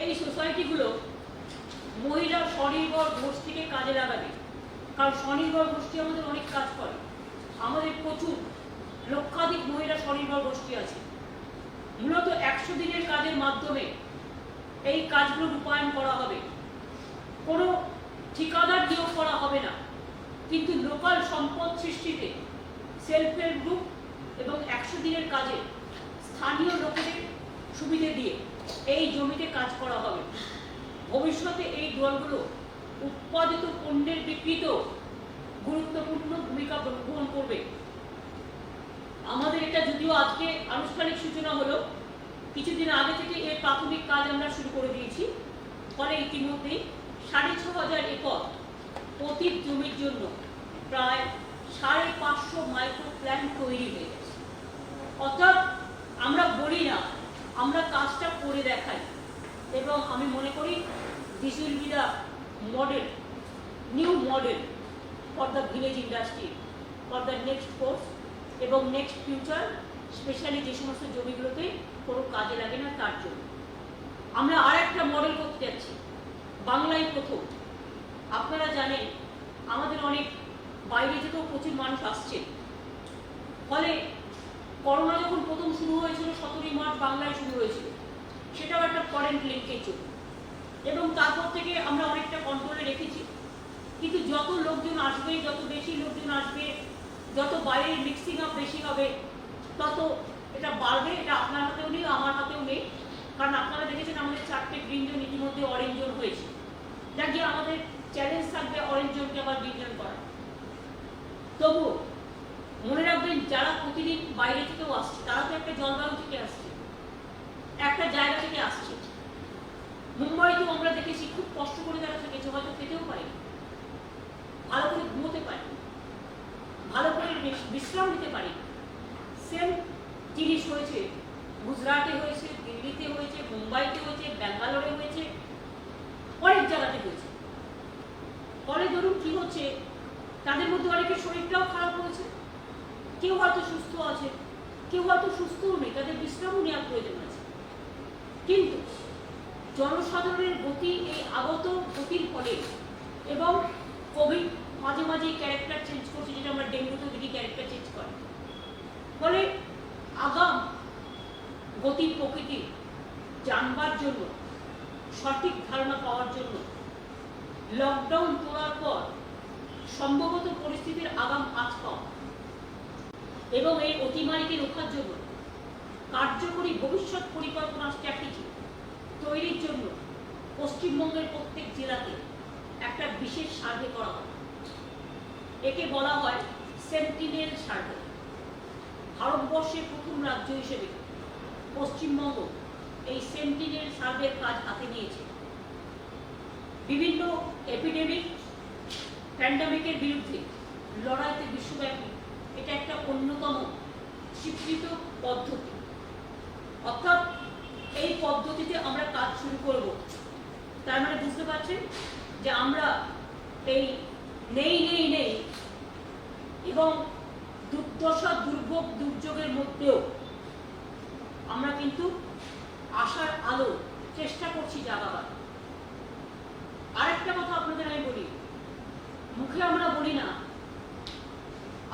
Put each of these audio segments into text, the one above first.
এই সোসাইটিগুলো মহিলা স্বনির্ভর গোষ্ঠীকে কাজে লাগাবে, কারণ স্বনির্ভর গোষ্ঠী আমাদের অনেক কাজ করে। আমাদের প্রচুর লক্ষাধিক মহিলা স্বনির্ভর গোষ্ঠী আছে। মূলত 100 দিনের কাজের মাধ্যমে এই কাজগুলো রূপায়ণ করা হবে। কোনো ঠিকাদার নিয়োগ করা হবে না, কিন্তু লোকাল সম্পদ সৃষ্টিতে সেলফ হেল্প গ্রুপ এবং 100 দিনের কাজে স্থানীয় লোকেদের সুবিধে দিয়ে এই জমিতে কাজ করা হবে। ভবিষ্যতে এই দলগুলো উৎপাদিত পণ্যের বিক্রিতেও গুরুত্বপূর্ণ ভূমিকা গ্রহণ করবে। আমাদের এটা যদিও আজকে আনুষ্ঠানিক সূচনা হলো, কিছুদিন আগে থেকে এর প্রাথমিক কাজ আমরা শুরু করে দিয়েছি। ফলে ইতিমধ্যেই 6500 একর পতিত জমির জন্য প্রায় 550 মাইক্রো প্ল্যান তৈরি হয়ে গেছে। অর্থাৎ আমরা বলি না, আমরা কাজটা করে দেখাই। এবং আমি মনে করি this will be the model, new model for the village industry, for the next course এবং নেক্সট ফিউচার, স্পেশালি যে সমস্ত জমিগুলোতে কোনো কাজে লাগে না তার জন্য। আমরা আর একটা মডেল করতে যাচ্ছি, বাংলায় প্রথম। আপনারা জানেন আমাদের অনেক বাইরে থেকেও প্রচুর মানুষ আসছে। ফলে করোনা যখন প্রথম শুরু হয়েছিল 17 মার্চ বাংলায় শুরু হয়েছিল, সেটাও একটা ফরেন লিঙ্কেজ ছিল এবং তারপর থেকে আমরা অনেকটা কন্ট্রোলে রেখেছি। কিন্তু যত লোকজন আসবে, যত বেশি লোকজন আসবে, যত বাইরের মিক্সিং আপ বেশি হবে, তত এটা বাড়বে। এটা আপনার হাতেও নেই, আমার হাতেও নেই। কারণ আপনারা দেখেছেন আমাদের 4টে গ্রিন জোন ইতিমধ্যে অরেঞ্জ জোন হয়েছে। যাক গিয়ে আমাদের চ্যালেঞ্জ থাকবে অরেঞ্জ জোনকে আবার গ্রিন জোন করা। তবু মনে রাখবেন, যারা প্রতিদিন বাইরে থেকেও আসছে তারা তো একটা জলবায়ু থেকে আসছে, একটা জায়গা থেকে আসছে। মুম্বাইতেও আমরা দেখেছি খুব কষ্ট করে তারা থেকেছে, হয়তো খেতেও পারে, ভালো করে ঘুমোতে পারে, ভালো করে বিশ্রাম নিতে পারে। সেম জিনিস হয়েছে গুজরাটে হয়েছে, দিল্লিতে হয়েছে, মুম্বাইতে হয়েছে, ব্যাঙ্গালোরে হয়েছে, অনেক জায়গাতে হয়েছে। ফলে ধরুন কি হচ্ছে, তাদের মধ্যে অনেকের শরীরটাও খারাপ হয়েছে, কেউ হয়তো সুস্থ আছে, কেউ হয়তো সুস্থও নেই, তাদের বিশ্রামও নেওয়ার প্রয়োজন আছে। কিন্তু জনসাধারণের গতি, এই আগত গতির ফলে এবং কোভিড মাঝে মাঝে ক্যারেক্টার চেঞ্জ করছে, যেটা আমরা ডেঙ্গুতেও দেখি ক্যারেক্টার চেঞ্জ করে। ফলে আগাম গতি প্রকৃতি জানবার জন্য, সঠিক ধারণা পাওয়ার জন্য লকডাউন তোলার পর সম্ভবত পরিস্থিতির আগাম আঁচ পাওয়া এবং এই অতিমারিকে রোখার জন্য কার্যকরী ভবিষ্যৎ পরিকল্পনা স্ট্র্যাটেজি তৈরির জন্য পশ্চিমবঙ্গের প্রত্যেক জেলাতে একটা বিশেষ সার্ভে করা হয়। একে বলা হয় সেন্টিনেল সার্ভে। ভারতবর্ষের প্রথম রাজ্য হিসেবে পশ্চিমবঙ্গ এই সেন্টিনেল সার্ভের কাজ হাতে নিয়েছে। বিভিন্ন এপিডেমিক, প্যান্ডামিকের বিরুদ্ধে লড়াইতে বিশ্বব্যাপী এটা একটা অন্যতম স্বীকৃত পদ্ধতি। অর্থাৎ এই পদ্ধতিতে আমরা কাজ শুরু করব। তার মানে বুঝতে পারছেন যে আমরা এই নেই নেই নেই এবং দুর্দশা, দুর্ভোগ, দুর্যোগের মধ্যেও আমরা কিন্তু আশার আলো চেষ্টা করছি জাগাবার। আরেকটা কথা আপনাদের আমি বলি, মুখে আমরা বলি না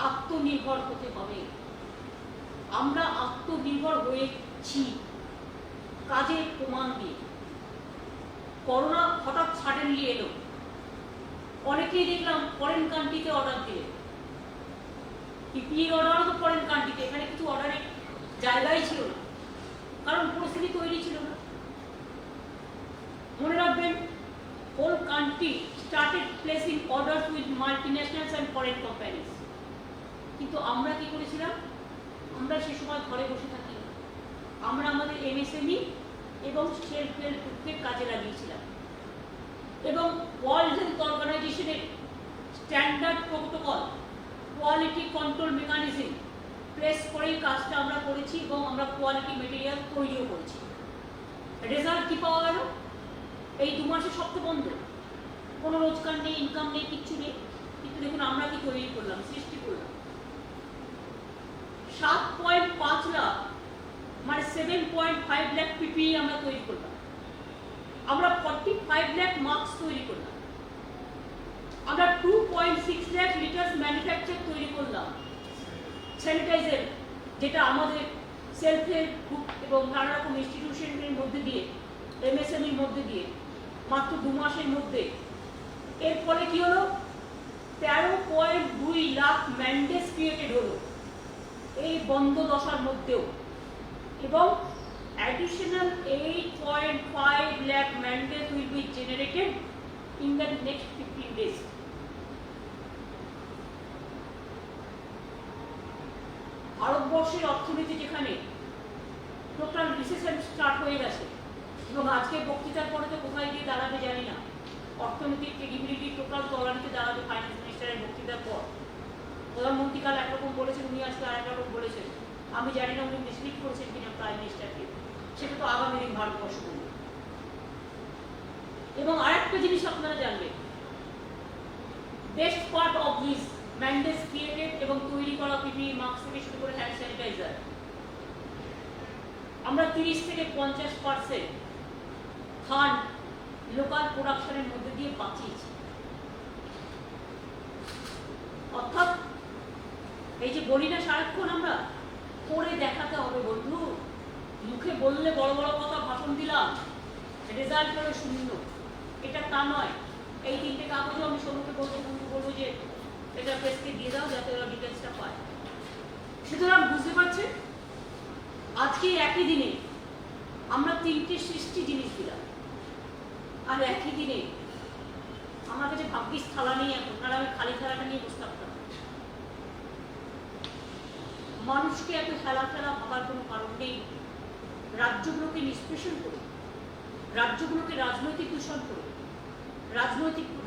আত্মনির্ভর হতে হবে। আমরা আত্মনির্ভর হয়েছি কাজের প্রমাণ দিয়ে। করোনা হঠাৎ সাডেনলি এলো, অনেকেই দেখলাম ফরেন কান্ট্রিতে অর্ডার দিলে। পিপিইর অর্ডারও তো ফরেন কান্ট্রিতে, এখানে কিছু অর্ডারের জায়গাই ছিল না, কারণ পরিস্থিতি তৈরি ছিল না। মনে রাখবেন, whole country started placing orders with multinationals and foreign companies. কিন্তু আমরা কি করেছিলাম? আমরা সে সময় ঘরে বসে থাকি, আমরা আমাদের এমএসএমই এবং সেলফ হেল্প গ্রুপকে কাজে লাগিয়েছিলাম এবং ওয়ার্ল্ড হেলথ অর্গানাইজেশনের standard protocol, quality control mechanism place করেই কাজটা আমরা করেছি এবং আমরা কোয়ালিটি মেটেরিয়াল তৈরিও করেছি। রেজাল্ট কি পাওয়া গেল? এই 2 মাসে সব তো বন্ধ, কোনো রোজগার নেই, ইনকাম নেই, কিচ্ছু নেই। কিন্তু দেখুন আমরা কি তৈরি করলাম, সৃষ্টি করলাম। 7.5 লাখ মানে 7.5 লাখ পিপিই আমরা তৈরি করলাম। আমরা 45 লাখ মাস্ক তৈরি করলাম, আমরা 2.6 লাখ লিটার ম্যানুফ্যাকচার তৈরি করলাম স্যানিটাইজার, যেটা আমাদের সেলফ হেল্প গ্রুপ এবং নানা রকম ইনস্টিটিউশনের মধ্যে দিয়ে, এমএসএমইর মধ্যে দিয়ে মাত্র 2 মাসের মধ্যে। এর ফলে কি হলো, 13.2 লাখ ম্যান্ডেজ ক্রিয়েটেড হলো এই বন্ধ দশার মধ্যেও, এবং additional 8.5 lakh mandates will be generated in the next 15 days. ভারতবর্ষের অর্থনীতি যেখানে টোটাল রিসেশন স্টার্ট হয়ে গেছে, এবং আজকে বক্তৃতার পরে তো কোথায় গিয়ে দাঁড়াবে জানি না, অর্থনৈতিক ক্রেডিবিলিটি টোটাল তলানিতে দাঁড়াবে ফাইন্যান্স মিনিস্টারের বক্তৃতার পর। প্রধানমন্ত্রী কাল একরকম বলেছেন, উনি আজকে আর একরকম বলেছেন। আমি জানি না উনি মিসলিড করেছেন কিনা প্রাইম মিনিস্টারকে, সেটা তো আগামী দিন ভারতবর্ষ বলবে। এবং আরেকটা জিনিস আপনারা জানবেন, best part of this man-days created এবং তৈরি করা পিপিই মাস্ক থেকে শুরু করে হ্যান্ড স্যানিটাইজার, আমরা 30 থেকে 50% ফান্ড লোকাল প্রোডাকশনের মধ্যে দিয়ে বাঁচিয়েছি। অর্থাৎ এই যে বলি না সারাক্ষণ আমরা, করে দেখাতে হবে বন্ধু। মুখে বললে বড় বড় কথা, ভাষণ দিলাম, রেজাল্ট হলে শূন্য, এটা তা নয়। এই 3টে কাগজও আমি সৌম্যকে বলবো যে এটা প্রেসকে দিয়ে দাও, যাতে ওরা ডিটেলসটা পায়। সুতরাং বুঝতে পারছেন, আজকে একই দিনে আমরা 3টে সৃষ্টি জিনিস দিলাম, আর একই দিনে আমার কাছে ভাগ্যিস থালা নেই এখন, আর আমি খালি থালাটা নিয়ে বসে থাকতাম। মানুষকে এত ফেলা ভাবার কোনো কারণ নেই। রাজ্যগুলোকে নিষ্পেষণ করে, রাজ্যগুলোকে রাজনৈতিক দূষণ করে,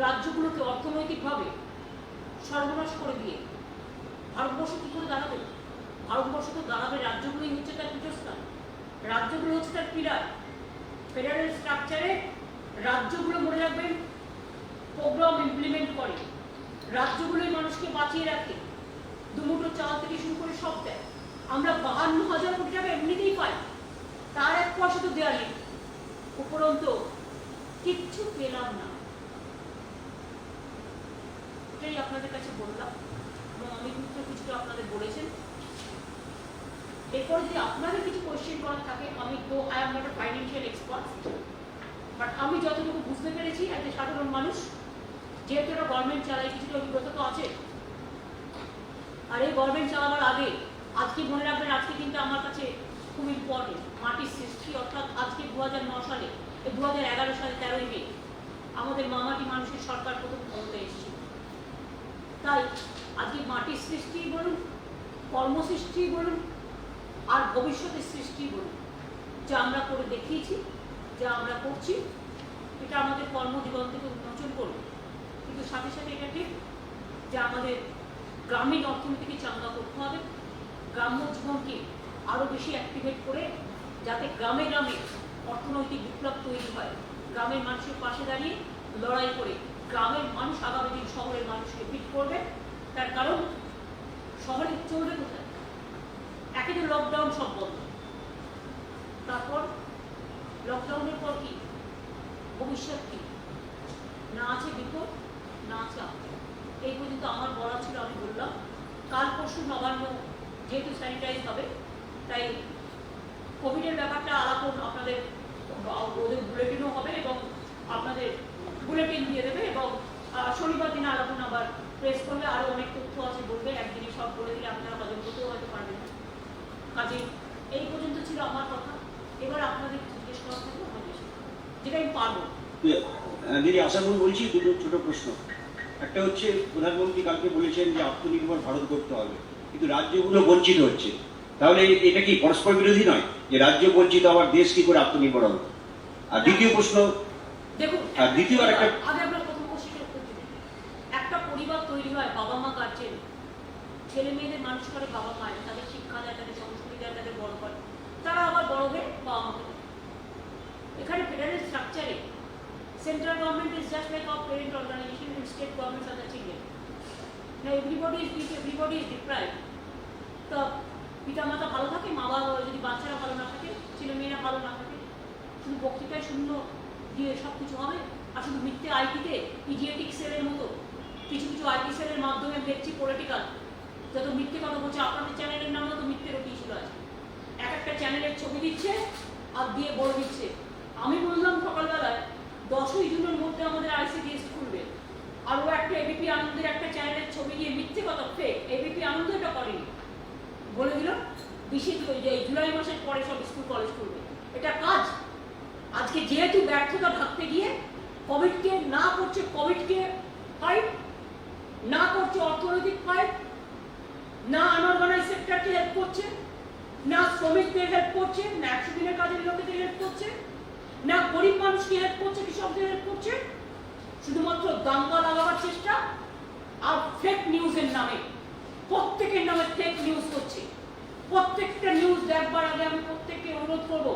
রাজ্যগুলোকে অর্থনৈতিকভাবে সর্বনাশ করে দিয়ে ভারতবর্ষ কি করে দাঁড়াবে? ভারতবর্ষ তো দাঁড়াবে, রাজ্যগুলোই হচ্ছে তার পীঠস্থান, রাজ্যগুলো হচ্ছে তার পিলার। ফেডারেল স্ট্রাকচারে রাজ্যগুলো মনে রাখবেন প্রোগ্রাম ইমপ্লিমেন্ট করে, রাজ্যগুলোই মানুষকে বাঁচিয়ে রাখে, দুমুঠো চাল থেকে শুরু করে সব দেয়। আমরা 52,000 কোটি টাকা এমনিতেই পাই, তার 1 পয়সা তো দেওয়া নেই, উপরন্তু কিচ্ছু পেলাম না। এটাই আপনাদের কাছে বললাম, এবং অমিত মিত্র কিছুটা আপনাদের বলেছেন। এরপর যদি আপনাদের কিছু কোয়েশ্চেন করার থাকে, আমি তো I am not a financial expert, but আমি যতটুকু বুঝতে পেরেছি এজ এ সাধারণ মানুষ, যেহেতু এটা গভর্নমেন্ট চালায়, কিছুটা অভিজ্ঞতা তো আছে। আর এই গভর্নমেন্ট চালাবার আগে আজকে মনে রাখবেন, আজকে কিন্তু আমার কাছে খুব ইম্পর্টেন্ট, মাটির সৃষ্টি। অর্থাৎ আজকে 2009 সালে, 2011 সালে 13ই মে আমাদের মামাটি মানুষের সরকার প্রথম ক্ষমতায় এসেছিল। তাই আজকে মাটির সৃষ্টি বলুন, কর্মসৃষ্টি বলুন, আর ভবিষ্যতের সৃষ্টি বলুন, যা আমরা করে দেখিয়েছি, যা আমরা করছি, এটা আমাদের কর্মজীবন থেকে উন্মোচন করবে। কিন্তু সাথে সাথে এটা ঠিক যে আমাদের গ্রামীণ অর্থনীতিকে চাঙ্গা করতে হবে, গ্রাম্য জীবনকে আরও বেশি অ্যাক্টিভেট করে, যাতে গ্রামে গ্রামে অর্থনৈতিক বিপ্লব তৈরি হয়, গ্রামের মানুষের পাশে দাঁড়িয়ে লড়াই করে গ্রামের মানুষ আগামী দিন শহরের মানুষকে ফিট করবে। তার কারণ শহরে চলবে কোথায়? একে তো লকডাউন, সব বন্ধ, তারপর লকডাউনের পর কি ভবিষ্যৎ কি? না আছে বিপদ, না আছে আপদ। এই পর্যন্ত আমার বলা ছিল, আমি বললাম। কাল পরশু নবান্ন যেহেতু স্যানিটাইজ হবে, তাই কোভিডের ব্যাপারটা আলাপন আপনাদের ওদের বুলেটিনও হবে, এবং আপনাদের বুলেটিন দিয়ে দেবে, এবং শনিবার দিনে আলাপন আবার প্রেস করলে আরও অনেক তথ্য আছে, বলবে। একদিনে সব বলে দিলে আপনারা হজম করতেও হয়তো পারবেন না। কাজে এই পর্যন্ত ছিল আমার কথা। এবার আপনাদের জিজ্ঞেস করা থাকবে, যেটা আমি পারবো। দিদি, আশাপুর বলছি, দুটো ছোট প্রশ্ন। একটা হচ্ছে, প্রধানমন্ত্রী কালকে বলেছেন যে আত্মনির্ভর ভারত করতে হবে, কিন্তু রাজ্যগুলো বঞ্চিত হচ্ছে। তাহলে এটা কি পরস্পর বিরোধী নয়, যে রাজ্য বঞ্চিত আবার দেশ কি করে আত্মনির্ভর হবে? আর দ্বিতীয় প্রশ্ন, দেখুন, আর দ্বিতীয় আর একটা, আগে আমরা প্রথম কোশ্চেনের উত্তর দিই। একটা পরিবার তৈরি হয়, বাবা মা গার্জেন, ছেলে মেয়েদের মানুষ করে বাবা মায়ের, তাদের শিক্ষা দেয়, তাদের সংস্কৃতি দেয়, তাদের বড় করে, তারা আবার বড় হয়ে বাবা মাকে দেয়। এখানে ফেডারেল স্ট্রাকচারে central government is just like our parent organisation, and state governments are the children. Now everybody is deprived. তো পিতামাতা ভালো থাকে, মা বাবা যদি বাচ্চারা ভালো না থাকে, ছেলে মেয়েরা ভালো না থাকে, শুধু বক্তৃতায় শূন্য দিয়ে সব কিছু হবে? আর শুধু মিথ্যে আইটিতে ইডিয়েটিক সেলের মতো কিছু কিছু আইটি সেলের মাধ্যমে দেখছি পলিটিক্যাল যত মিথ্যে কথা বলছে। আপনাদের চ্যানেলের নাম তো মিথ্যের অতি ছিল আছে, এক একটা চ্যানেলের ছবি দিচ্ছে আর দিয়ে বলে দিচ্ছে। আমি বললাম সকালবেলায় 10ই জুনের মধ্যে আমাদের আইসিডিএস খুলবে, আর ও একটা এবিপি আনন্দের একটা চ্যানেলের ছবি দিয়ে মিথ্যে কথা ফেক। এবিপি আনন্দ এটা করেনি, বলে দিল 20 জুলাই মাসের পরে সব স্কুল কলেজ খুলবে। এটা কাজ। আজকে যেহেতু ব্যর্থতা ঢাকতে গিয়ে কোভিডকে না করছে, কোভিডকে ফাইট না করছে, অর্থনৈতিক ফাইট না, আনঅর্গানাইজ সেক্টরকে হেল্প করছে না, শ্রমিকদের হেল্প করছে না, 100 দিনের কাজের লোকেদের হেল্প করছে না, গরিব মানুষকে হেল্প করছে, কৃষকদের হেল্প করছে। শুধুমাত্র দাঙ্গা লাগাবার চেষ্টা আর ফেক নিউজের নামে, প্রত্যেকের নামে ফেক নিউজ করছে। প্রত্যেকটা নিউজ দেখবার আগে আমি প্রত্যেককে অনুরোধ করবো,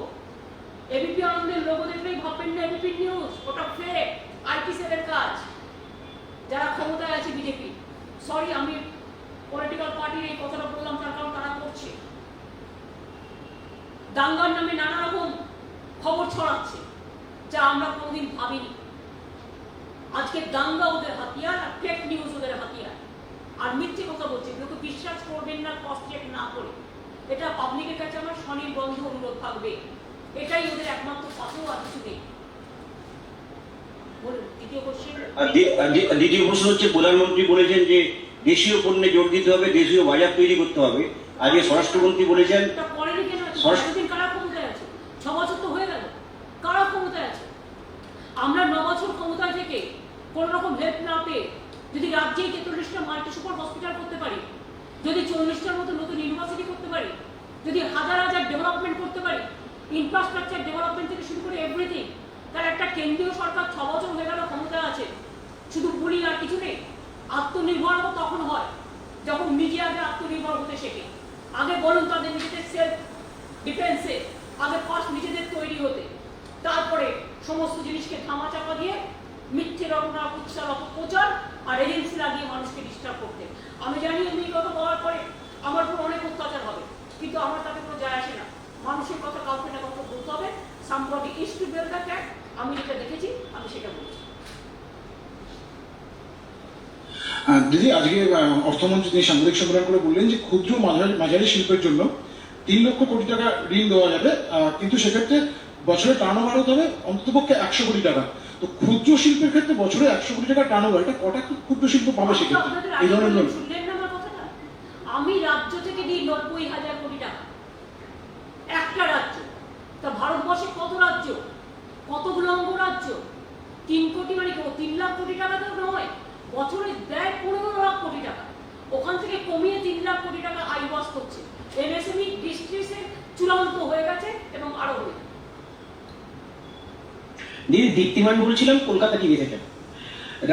এবিপি আনন্দের লোগো দেখলেই ভাববেন না এবিপি নিউজ, ওটা ফেক আইটি সেলের কাজ। যারা ক্ষমতায় আছে বিজেপি, সরি আমি পলিটিক্যাল পার্টির এই কথাটা বললাম তার কারণ তারা করছে, দাঙ্গার নামে নানা রকম খবর ছড়াচ্ছে যা আমরা কোনোদিন ভাবিনি। আজকে দাঙ্গা ওদের হাতিয়ার আর ফেক নিউজ ওদের হাতিয়ার, আর মিথ্যে কথা বলছে। লোকে বিশ্বাস করবেন না ক্রস চেক না করে। এটা পাবলিকের কাছে আমার স্বনির্বন্ধ অনুরোধ থাকবে, এটাই ওদের একমাত্র পথও আর কিছু নেই। বলুন দ্বিতীয় কোশ্চেন। দ্বিতীয় প্রশ্ন হচ্ছে, প্রধানমন্ত্রী বলেছেন যে দেশীয় পণ্যে জোর দিতে হবে, দেশীয় বাজার তৈরি করতে হবে। আজকে স্বরাষ্ট্রমন্ত্রী বলেছেন পরেরই কেন এতদিন কারা ক্ষমতায় আছে? 6 বছর তো হয়ে গেল, কারা ক্ষমতায় আছে? আমরা 9 বছর ক্ষমতায় থেকে কোন রকম হেল্প না পেয়ে যদি রাজ্যে 43টা মাল্টি সুপার হসপিটাল করতে পারি, যদি 40টার মতো নতুন ইউনিভার্সিটি করতে পারি, যদি হাজার হাজার ডেভেলপমেন্ট করতে পারি, ইনফ্রাস্ট্রাকচার ডেভেলপমেন্ট থেকে শুরু করে এভরিথিং, তার একটা কেন্দ্রীয় সরকার 6 বছর হয়ে গেল ক্ষমতায় আছে, শুধু বলি আর কিছু নেই। আত্মনির্ভর তখন হয় যখন নিজে আগে আত্মনির্ভর হতে শেখে। আগে বলুন তাদের নিজেদের সেলফ ডিফেন্সে আগে ফার্স্ট নিজেদের তৈরি হতে, তারপরে সমস্ত জিনিসকে ধামাচাপা দিয়ে মিথ্যে রটনা, কুৎসা, অপপ্রচার আর এজেন্সি লাগিয়ে মানুষকে ডিস্টার্ব করতে। আমি জানি আমি এই কথা বলার পরে আমার উপর অনেক অত্যাচার হবে, কিন্তু আমার তাতে কোনো যায় আসে না। মানুষের কথা কাউকে না কাউকে বলতে হবে। Somebody is to build the cat. আমি যেটা দেখেছি আমি সেটা বলছি। দিদি, আজকে অর্থমন্ত্রী তিনি সাংবাদিক সম্মেলন করে বললেন যে ক্ষুদ্র মাঝারি শিল্পের জন্য 3 লক্ষ কোটি টাকা ঋণ দেওয়া যাবে, কিন্তু সেক্ষেত্রে বছরে টার্নওভার হতে হবে অন্ততপক্ষে 100 কোটি টাকা। তো ক্ষুদ্র শিল্পের ক্ষেত্রে বছরে 100 কোটি টাকা টার্নওভার, এটা কটা ক্ষুদ্র শিল্প পাবে সেক্ষেত্রে এই ধরনের লোন? শুনলেন না আমার কথাটা? আমি রাজ্য থেকে দিই 90,000 কোটি টাকা, একটা রাজ্য। তা ভারতবর্ষে কত রাজ্য, কতগুলো অঙ্গরাজ্য? 3 কোটি মানে 3 লাখ কোটি টাকা তো নয়, বছরে দেয় 15 লাখ কোটি টাকা। ওখান থেকে কমিয়ে 3 লাখ কোটি টাকা আইওয়াস করছে। এমএসএমই ডিস্ট্রিক্টে চূড়ান্ত হয়ে গেছে এবং আরো হবে। দিদি, দীপ্তিমান বলছিলাম কলকাতা টিভি থেকে।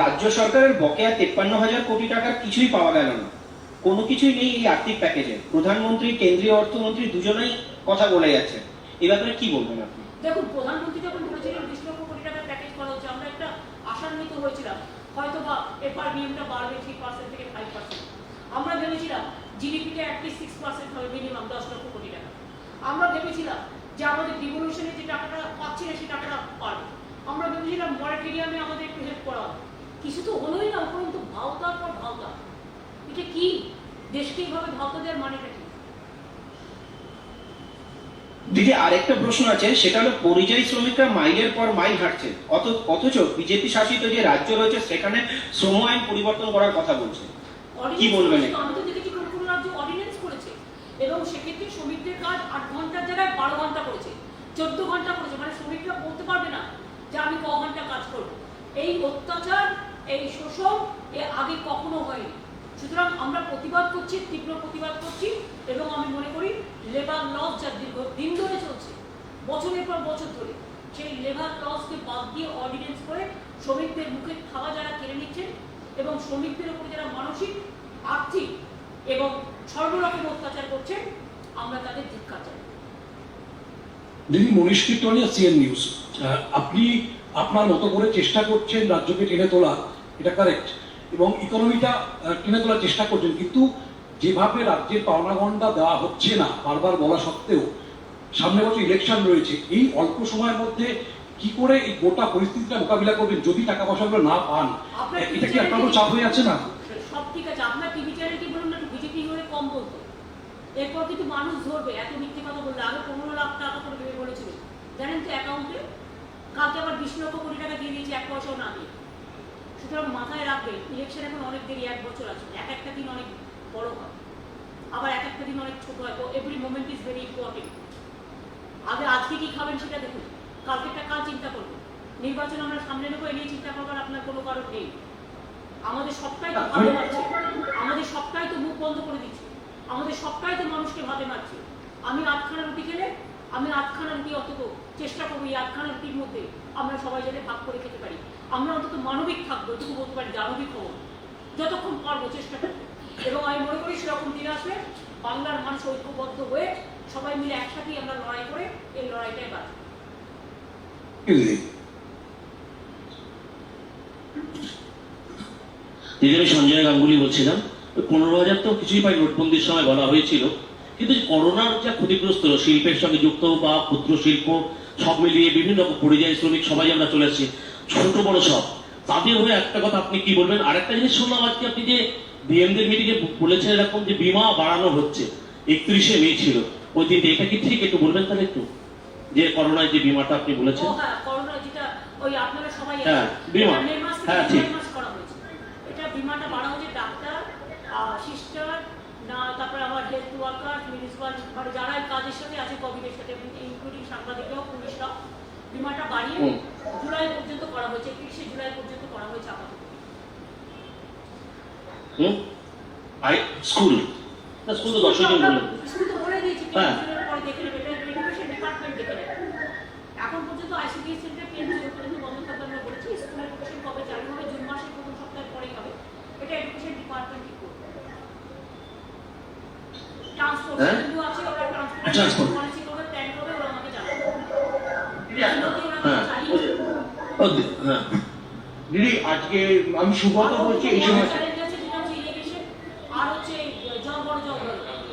রাজ্য সরকারের বকেয়া 53,000 কোটি টাকার কিছুই পাওয়া গেল না, কোনো কিছুই নেই এই আর্থিক প্যাকেজে। প্রধানমন্ত্রী, কেন্দ্রীয় অর্থমন্ত্রী দুজনেই কথা বলে যাচ্ছে, এই ব্যাপারে কি বলবেন আপনি? দেখুন, প্রধানমন্ত্রী যখন বলেছিলেন 20 লক্ষ কোটি টাকার প্যাকেজ করা হচ্ছে, আমরা একটা আশান্বিত হয়েছিলাম হয়তো বা এফআরবিএমটা বাড়বে 3% থেকে 5%। আমরা ভেবেছিলাম জিডিপিটা অ্যাটলিস্ট 6% হবে, মিনিমাম 10 লক্ষ কোটি টাকা। আমরা ভেবেছিলাম যে আমাদের ডিভলিউশনে যে টাকাটা পাচ্ছি না সেই টাকাটা পারবে। আমরা ভেবেছিলাম মনিটরিয়ামে আমাদের একটু হেল্প করা হবে, কিছু তো হলোই না। উপরন্তু ভাওতার পর ভাওতা। এটা কি? দেশকে এইভাবে ভাওতা দেওয়ার মানেটা কি? দিদি, আরেকটা প্রশ্ন আছে, সেটা হলো পরিযায়ী শ্রমিকরা মাইলের পর মাইল হাঁটছে, অথচ বিজেপি শাসিত যে রাজ্য রয়েছে সেখানে শ্রম আইন পরিবর্তন করার কথা বলছে, কি বলবেন? আমি তো দেখেছি কোন কোন রাজ্য অর্ডিন্যান্স করেছে এবং সেক্ষেত্রে শ্রমিকদের কাজ 8 ঘন্টার জায়গায় 12 ঘন্টা করেছে, 14 ঘন্টা করেছে। মানে শ্রমিকরা বলতে পারবে না যে আমি ক ঘন্টা কাজ করবো। এই অত্যাচার, এই শোষণ আগে কখনো হয়নি। সুতরাং আমরা প্রতিবাদ করছি, তীব্র প্রতিবাদ করছি, এবং আমি মনে করি লেবার লস যা দীর্ঘদিন ধরে চলছে, বছরের পর বছর ধরে, সেই লেবার লসকে বাদ দিয়ে অর্ডিন্যান্স করে শ্রমিকদের মুখে খাওয়া যারা কেড়ে নিচ্ছেন এবং শ্রমিকদের উপরে যারা মানসিক, আর্থিক এবং সর্বরকম অত্যাচার করছেন, আমরা তাদের ধিক্কার জানাই। দিদি, মনীষ কীর্তনিয়া, সিএন নিউজ। আপনি আপনার মতো করে চেষ্টা করছেন রাজ্যকে টেনে তোলা, এটা কারেক্ট, এবং ইকোনমিটা টেনে তোলার চেষ্টা করছেন, কিন্তু যেভাবে রাজ্যের পাওনা গন্ডা দেওয়া হচ্ছে না বারবার বলা সত্ত্বেও, সামনে বছর ইলেকশন রয়েছে, এই অল্প সময়ের মধ্যে কি করে এই গোটা পরিস্থিতিটা মোকাবিলা করবেন যদি টাকা পয়সাগুলো না পান? আপনার এটা কি আপনারও চাপ হয়ে আছে না? সব ঠিক আছে, আপনার টিভি চ্যানেল কি বলুন না, বিজেপি হয়ে কম বলতো, এরপর কিন্তু মানুষ ধরবে এত মিথ্যে কথা বললে। আগে 15 লাখ টাকা করে ভেবে বলেছিল, জানেন তো অ্যাকাউন্টে, কালকে আবার 20 লক্ষ কোটি টাকা দিয়ে দিয়েছে 1 পয়সাও না দিয়ে। সুতরাং মাথায় রাখবে, ইলেকশন এখন অনেক দেরি, 1 বছর আছে, এক একটা দিন অনেক বড় হয়, আবার এক একটা দিন অনেক ছোট হয়। তো every moment is very important. আগে আজকে কি খাবেন সেটা দেখুন, কালকেরটা কাল চিন্তা করবেন। নির্বাচন আমরা সামনে নেবো, এ নিয়ে চিন্তা করবার আপনার কোনো কারণ নেই। আমাদের সবটাই তো ভাবে মারছে, আমাদের সবটাই তো মুখ বন্ধ করে দিচ্ছে, আমাদের সবটাই তো মানুষকে ভাবে মারছে। আমি 8খানা রুটি খেলে, আমি 8খানা রুটি অন্তত চেষ্টা করবো এই 8খানা রুটির মধ্যে আমরা সবাই যাতে ভাগ করে খেতে পারি। আমরা অন্তত মানবিক থাকবো, এটুকু বলতে পারি, দানবিক হবো, যতক্ষণ পারবো চেষ্টা করবো। এবং আমি মনে করি সেরকম দিন আসলে বাংলার মানুষ ঐক্যবদ্ধ হয়ে সবাই মিলে একসাথেই আমরা লড়াই করে এই লড়াইটাই বাঁচবো। দিদি, আমি সঞ্জয় গাঙ্গুলি বলছিলাম। 15,000 তো কিছুই পাই, নোটবন্দির সময় বলা হয়েছিল, কিন্তু করোনার যা ক্ষতিগ্রস্ত শিল্পের সঙ্গে যুক্ত বা ক্ষুদ্র শিল্প সব মিলিয়ে বিভিন্ন রকম পরিযায়ী শ্রমিক সবাই আমরা চলে আসছি, ছোট বড় সব, তাদের হয়ে একটা কথা আপনি কি বলবেন? আরেকটা জিনিস শুনলাম আজকে আপনি যে বিএমদের মিটিংয়ে বলেছেন এরকম যে বীমা বাড়ানো হচ্ছে, 31শে মে ছিল ওই দিনটা, এটা কি ঠিক? একটু বলবেন তাহলে একটু, যে করোনায় যে বীমাটা আপনি বলেছেন। হ্যাঁ, করোনা যেটা ওই আপনারা সবাই হ্যাঁ, বীমা, মে মাস থেকে হ্যাঁ, ঠিক। জুলাই মাস করা হয়েছে। এটা বীমাটা বাড়া হয়েছে ডাক্তার, সিস্টার, না তারপরে আমার হেলথ ওয়ার্কার, মিউনিসিপাল, মানে যারা এই কাজের সাথে আছে কোভিডের সাথে, ইনক্লুডিং সাংবাদিকরাও, পুলিশরাও, বীমাটা বাড়িয়ে জুলাই পর্যন্ত করা হয়েছে, 31শে জুলাই পর্যন্ত করা হয়েছে আপাতত। স্কুল না, স্কুল তো 10 দিন বললেন। স্কুল তো বলে দিয়েছি, হ্যাঁ। জুনের পরে দেখে নেবে, এটা এডুকেশন ডিপার্টমেন্ট দেখে নেবে। এখন পর্যন্ত আইসিডিএস সেন্টার কেন্দ্রীয় পর্যন্ত বন্ধ থাকবে আমরা বলেছি। স্কুল এডুকেশন কবে চালু হবে? জুন মাসের প্রথম সপ্তাহের পরেই হবে, এটা এডুকেশন ডিপার্টমেন্ট ঠিক করবে। ট্রান্সপোর্ট কিন্তু আছে, ওরা ট্রান্সপোর্ট পলিসি করবে, প্ল্যান করবে, ওরা আমাকে জানাবে। হ্যাঁ। হ্যাঁ, দিদি আজকে আমি সুব্রত বলছি, এই সময় চ্যালেঞ্জ আছে যেটা হচ্ছে ইরিগেশন আর হচ্ছে জল বড়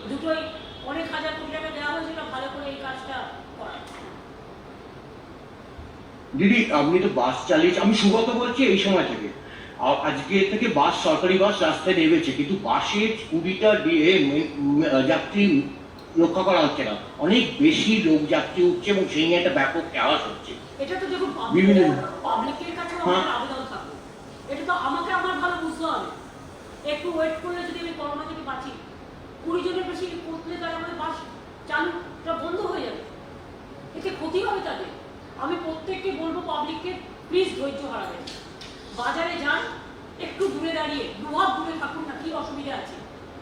দুটোই অনেক হাজার কোটি টাকা দেওয়া হয়েছে, এটা ভালো করে এই কাজটা করা। দিদি আপনি তো বাস চালিয়েছেন, আমি সুব্রত বলছি এই সময় থেকে। আজকে থেকে বাস, সরকারি বাস রাস্তায় নেমেছে, কিন্তু বাসের 20টা যাত্রী রক্ষা করা হচ্ছে না, অনেক বেশি লোক যাত্রী উঠছে এবং সেই নিয়ে একটা ব্যাপক চাওয়াজ হচ্ছে। এটা তো দেখুন বিভিন্ন- পাবলিকের কাছে হ্যাঁ। আমাদের আবেদন থাকবে, এটা তো আমাকে আমার ভালো বুঝতে হবে। একটু ওয়েট করলে যদি আমি করোনা থেকে বাঁচি, 20 জনের বেশি করলে তাহলে আমাদের বাস চালুটা বন্ধ হয়ে যাবে, এতে ক্ষতি হবে তাদের। আমি প্রত্যেককে বলবো, পাবলিককে প্লিজ ধৈর্য হারাবেন, বাজারে যান, একটু দূরে দাঁড়িয়ে, দুহাত দূরে থাকুন না, কি অসুবিধা আছে,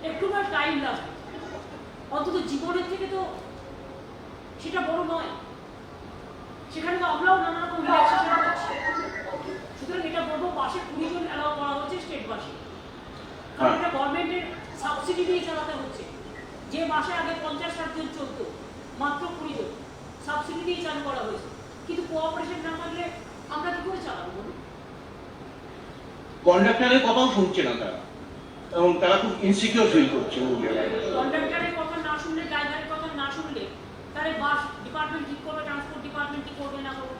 একটু না টাইম লাগবে, অন্তত জীবনের থেকে তো সেটা বড় নয়, সেখানে তো আমরাও নানা রকম রিল্যাক্সেশন করছি। সুতরাং এটা বলবো, বাসে 20 জন অ্যালাউ করা হচ্ছে স্টেট বাসে, কারণ এটা গভর্নমেন্টের সাবসিডি দিয়ে চালাতে হচ্ছে। যে বাসে আগে 50-60 জন চলতো, মাত্র 20 জন সাবসিডি দিয়ে চালু করা হয়েছে। কিন্তু কোঅপারেশন না থাকলে আমরা কি করে চালাবো বলুন? কন্ডাক্টরের কথাও শুনছে না তারা, এবং তারা খুব ইনসিকিউর ফিল করছে। কন্ডাক্টরের কথা না শুনলে, ড্রাইভারের কথা না শুনলে, তাহলে বাস ডিপার্টমেন্ট ঠিক করবে, ট্রান্সপোর্ট ডিপার্টমেন্ট ঠিক করবে না করবে,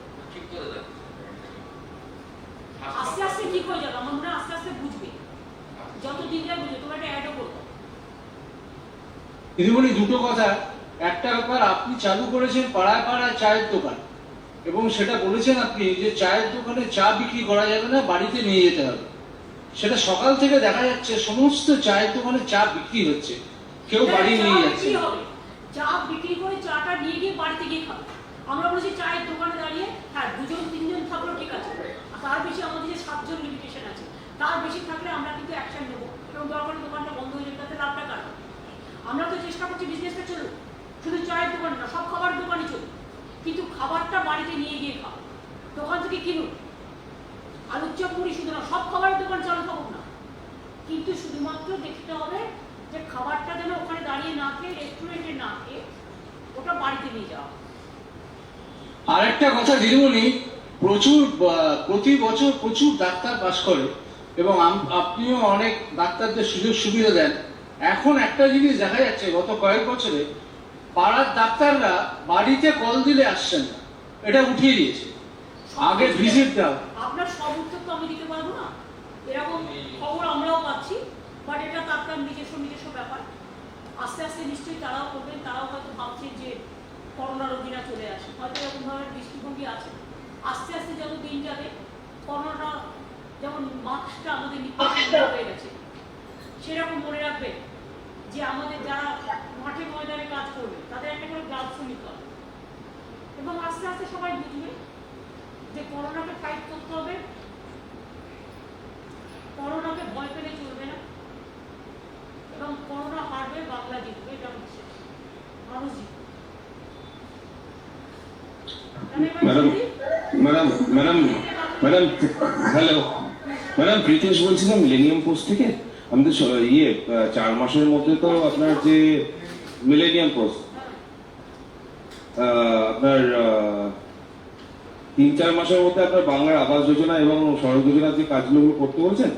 আস্তে আস্তে ঠিক হয়ে যাবে। আমার মনে হয় আস্তে আস্তে বুঝবে, যত দিন যায় বুঝবে। তোমরা একটা অ্যাডও করবো। দিদিমণি, দুটো কথা। একটা ব্যাপার, আপনি চালু করেছেন পাড়ায় পাড়ায় চায়ের দোকান, এবং সেটা বলেছেন আপনি যে চায়ের দোকানে চা বিক্রি করা যাবে না, বাড়িতে নিয়ে যেতে হবে। সেটা সকাল থেকে দেখা যাচ্ছে সমস্ত চায়ের দোকানে চা বিক্রি হচ্ছে, কেউ বাড়ি নিয়ে যাচ্ছে। চা বিক্রি করে চাটা নিয়ে গিয়ে বাড়িতে গিয়ে খাবে। আমরা বলেছি চায়ের দোকানে দাঁড়িয়ে, হ্যাঁ 2-3 জন থাকলো ঠিক আছে, তার বেশি আমাদের যে 7 জন লিমিটেশন আছে, তার বেশি থাকলে আমরা কিন্তু অ্যাকশন নেবো, এবং দরকার দোকানটা বন্ধ হয়ে যাবে, তাতে লাভটা কাটবে। আমরা তো চেষ্টা করছি বিজনেসটা চলুক, শুধু চায়ের দোকান না, সব খাবার দোকানই চলুক, কিন্তু খাবারটা বাড়িতে নিয়ে গিয়ে খাও, দোকান থেকে কিনুন। আলুর চপ মুড়ি শুধু না, সব খাবারের দোকান চালু থাকুক না, কিন্তু শুধুমাত্র দেখতে হবে যে খাবারটা যেন ওখানে দাঁড়িয়ে না খেয়ে, রেস্টুরেন্টে না খেয়ে, ওটা বাড়িতে নিয়ে যাওয়া। আরেকটা কথা দিদিমণি, প্রতি বছর প্রচুর ডাক্তার পাস করে, এবং আপনিও অনেক ডাক্তারদের সুযোগ সুবিধা দেন। এখন একটা জিনিস দেখা যাচ্ছে, গত কয়েক বছরে পাড়ার ডাক্তাররা বাড়িতে কল দিলে আসছেন না, এটা উঠিয়ে দিয়েছে। আগে ভিজিট দাও। আপনার সব উত্তর তো আমি দিতে পারবো না, এরকম খবর আমরাও পাচ্ছি, বাট এটা তো আপনার নিজস্ব ব্যাপার। আস্তে আস্তে নিশ্চয়ই তারাও করবেন, তারাও হয়তো ভাবছেন যে করোনা রোগীরা চলে আসে, হয়তো এরকম ধরনের দৃষ্টিভঙ্গি আছে। আস্তে আস্তে যত দিন যাবে, করোনাটা যেমন মাস্কটা আমাদের নিত্য হয়ে গেছে, সেরকম মনে রাখবেন যে আমাদের যারা মাঠে ময়দানে কাজ করবে তাদের একটা করে গ্লাভসও নিতে হবে। এবং আস্তে আস্তে সবাই বুঝবে যে করোনাকে ফাইট করতে হবে, করোনাকে ভয় পেলে চলবে না, এবং করোনা হারবে, বাংলা জিতবে, এটা বিশ্বাস, মানুষ জিতবে। ম্যাডাম হ্যালো ম্যাডাম, প্রীতেশ বলছিলাম মিলেনিয়াম পোস্ট থেকে। আমাদের 4 মাসের মধ্যে তো আপনার যে মিলেনিয়াম পোস্ট আপনার 3-4 মাসের মধ্যে আপনার বাংলার আবাস যোজনা এবং সড়ক যোজনার যে কাজগুলো করতে বলছেন,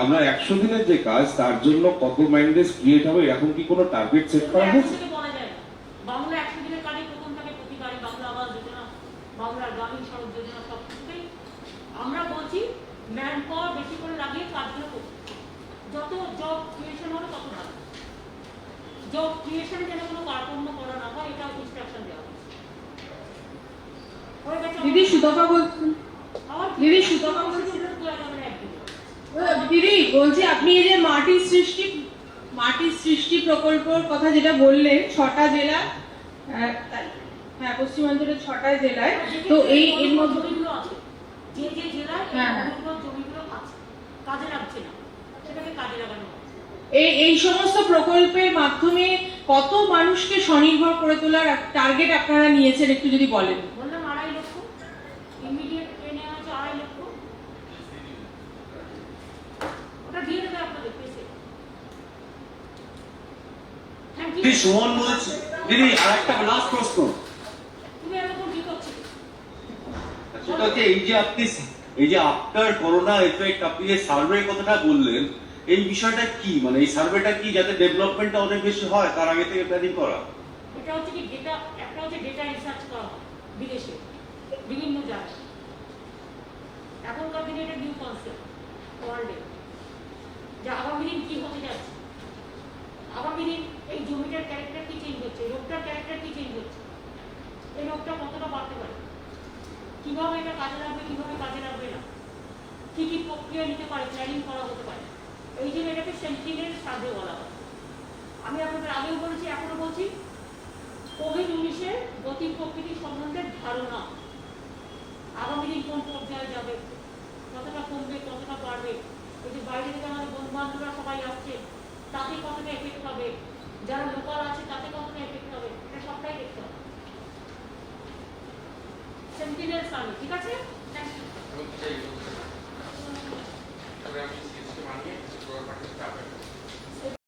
আমরা 100 দিনের যে কাজ তার জন্য কত মাইন্ডেজ ক্রিয়েট হবে, এরকম কি কোনো টার্গেট সেট করা হয়েছে? বলা যায় না, বাংলা 100 দিনের কাজে প্রথম থাকে প্রতিবারই বাংলা আবাস যোজনা, বাংলার গ্রামীণ সড়ক যোজনা, সব কিছুতেই আমরা বলছি ম্যান পাওয়ার বেশি করে লাগিয়ে কাজগুলো করতে। যত জব ক্রিয়েশন হবে তত ভালো। জব ক্রিয়েশনে যেন কোনো কার্পণ্য করা না হয়, এটা ইনস্ট্রাকশন দেওয়া হয়েছে। দিদি সুতপা বলছেন, দিদি সুতপা বলছেন, দিদি বলছি আপনি এই যে মাটির সৃষ্টি প্রকল্পের কথা যেটা বললেন 6টা জেলা, হ্যাঁ পশ্চিমাঞ্চলের 6টা জেলায়, তো এর মধ্যে যে জেলায় জমিগুলো আছে কাজে লাগছে না, সেটাকে কাজে লাগানো হচ্ছে। এই সমস্ত প্রকল্পের মাধ্যমে কত মানুষকে স্বনির্ভর করে তোলার টার্গেট আপনারা নিয়েছেন, একটু যদি বলেন। বললাম 2.5 লক্ষ, ইমিডিয়েট ট্রেনে আছে 2.5 লক্ষ, ওটা দিয়ে দেবে আপনাদের পেছে। Thank you. সুমন বলছি দিদি, আর একটা লাস্ট প্রশ্ন। তুমি এরকম কি করছো? সেটা হচ্ছে এই যে আফটার করোনা এফেক্ট আপনি যে সার্ভে কথাটা বললেন, এই বিষয়টা কি, মানে এই সার্ভেটা কি যাতে ডেভেলপমেন্টটা অনেক বেশি হয় তার আগে থেকে প্ল্যানিং করা? এটা হচ্ছে কি ডেটা, একটা হচ্ছে ডেটা রিসার্চ করা হয় বিদেশে বিভিন্ন জায়গায়। এখনকার দিনে এটা নিউ কনসেপ্ট ওয়ার্ল্ডে, যে আগামী দিন কি হতে যাচ্ছে, আগামী দিন এই জমিটার ক্যারেক্টার কি চেঞ্জ হচ্ছে, রোগটার ক্যারেক্টার কি চেঞ্জ হচ্ছে, এই রোগটা কতটা বাড়তে পারে, কিভাবে এটা কাজে লাগবে, কিভাবে কাজে লাগবে না, কি কি প্রক্রিয়া নিতে পারে, প্ল্যানিং করা হতে পারে। এই জন্য এটাকে সেন্টিনেল সার্ভে বলা হয়। আমি আপনাদের আগেও বলেছি, এখনো বলছি, কোভিড-19 গতি প্রকৃতি সম্বন্ধে ধারণা, আগামী দিন কোন পর্যায়ে যাবে, কতটা কমবে, কতটা বাড়বে, এই যে বাইরে থেকে আমাদের বন্ধু বান্ধবরা সবাই আসছে তাতে কতটা এফেক্ট হবে, যারা লোকাল আছে তাতে কতটা এফেক্ট হবে, এটা সবটাই দেখতে হবে। সেন্টিনেল সার্ভে, ঠিক আছে?